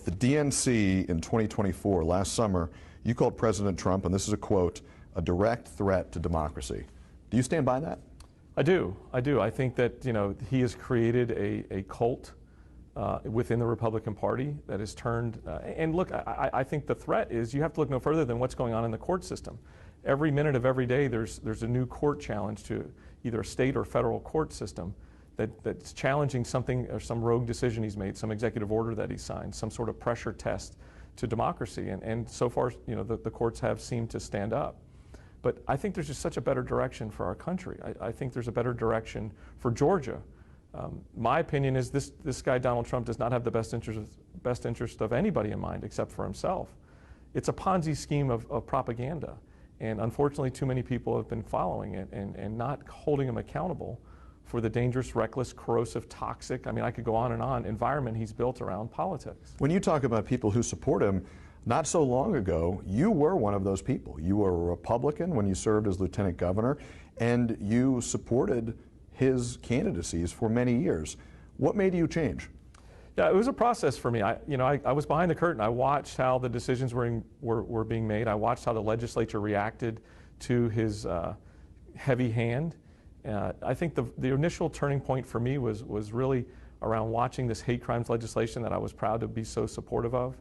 The DNC in 2024, last summer, you called President Trump, and this is a quote, a direct threat to democracy. Do you stand by that? I do. I think that, he has created a cult within the Republican Party that has turned, and look, I think the threat is you have to look no further than what's going on in the court system. Every minute of every day there's a new court challenge to either a state or federal court system that's challenging something or some rogue decision he's made, some executive order that he signed, some sort of pressure test to democracy. And so far, the courts have seemed to stand up. But I think there's just such a better direction for our country. I think there's a better direction for Georgia. My opinion is this guy, Donald Trump, does not have the best interest of anybody in mind except for himself. It's a Ponzi scheme of propaganda. And unfortunately, too many people have been following it and not holding him accountable for the dangerous, reckless, corrosive, toxic, I could go on, environment he's built around politics. When you talk about people who support him, not so long ago, you were one of those people. You were a Republican when you served as lieutenant governor, and you supported his candidacies for many years. What made you change? Yeah, it was a process for me. I was behind the curtain. I watched how the decisions were being made. I watched how the legislature reacted to his heavy hand. I think the initial turning point for me was really around watching this hate crimes legislation that I was proud to be so supportive of.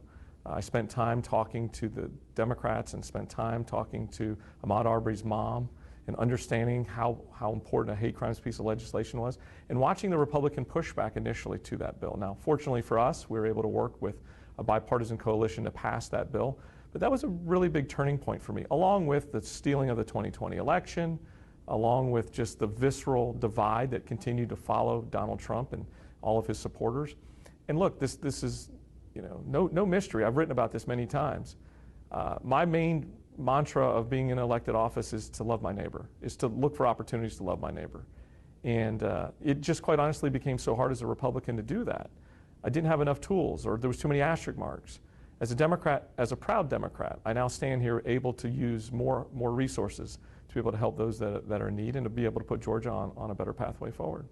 I spent time talking to the Democrats and spent time talking to Ahmaud Arbery's mom and understanding how important a hate crimes piece of legislation was, and watching the Republican pushback initially to that bill. Now, fortunately for us, we were able to work with a bipartisan coalition to pass that bill, but that was a really big turning point for me, along with the stealing of the 2020 election, along with just the visceral divide that continued to follow Donald Trump and all of his supporters. And look, this is no mystery. I've written about this many times. My main mantra of being in elected office is to love my neighbor, is to look for opportunities to love my neighbor. And it just quite honestly became so hard as a Republican to do that. I didn't have enough tools, or there was too many asterisk marks. As a Democrat, as a proud Democrat, I now stand here able to use more resources to be able to help those that are in need and to be able to put Georgia on a better pathway forward.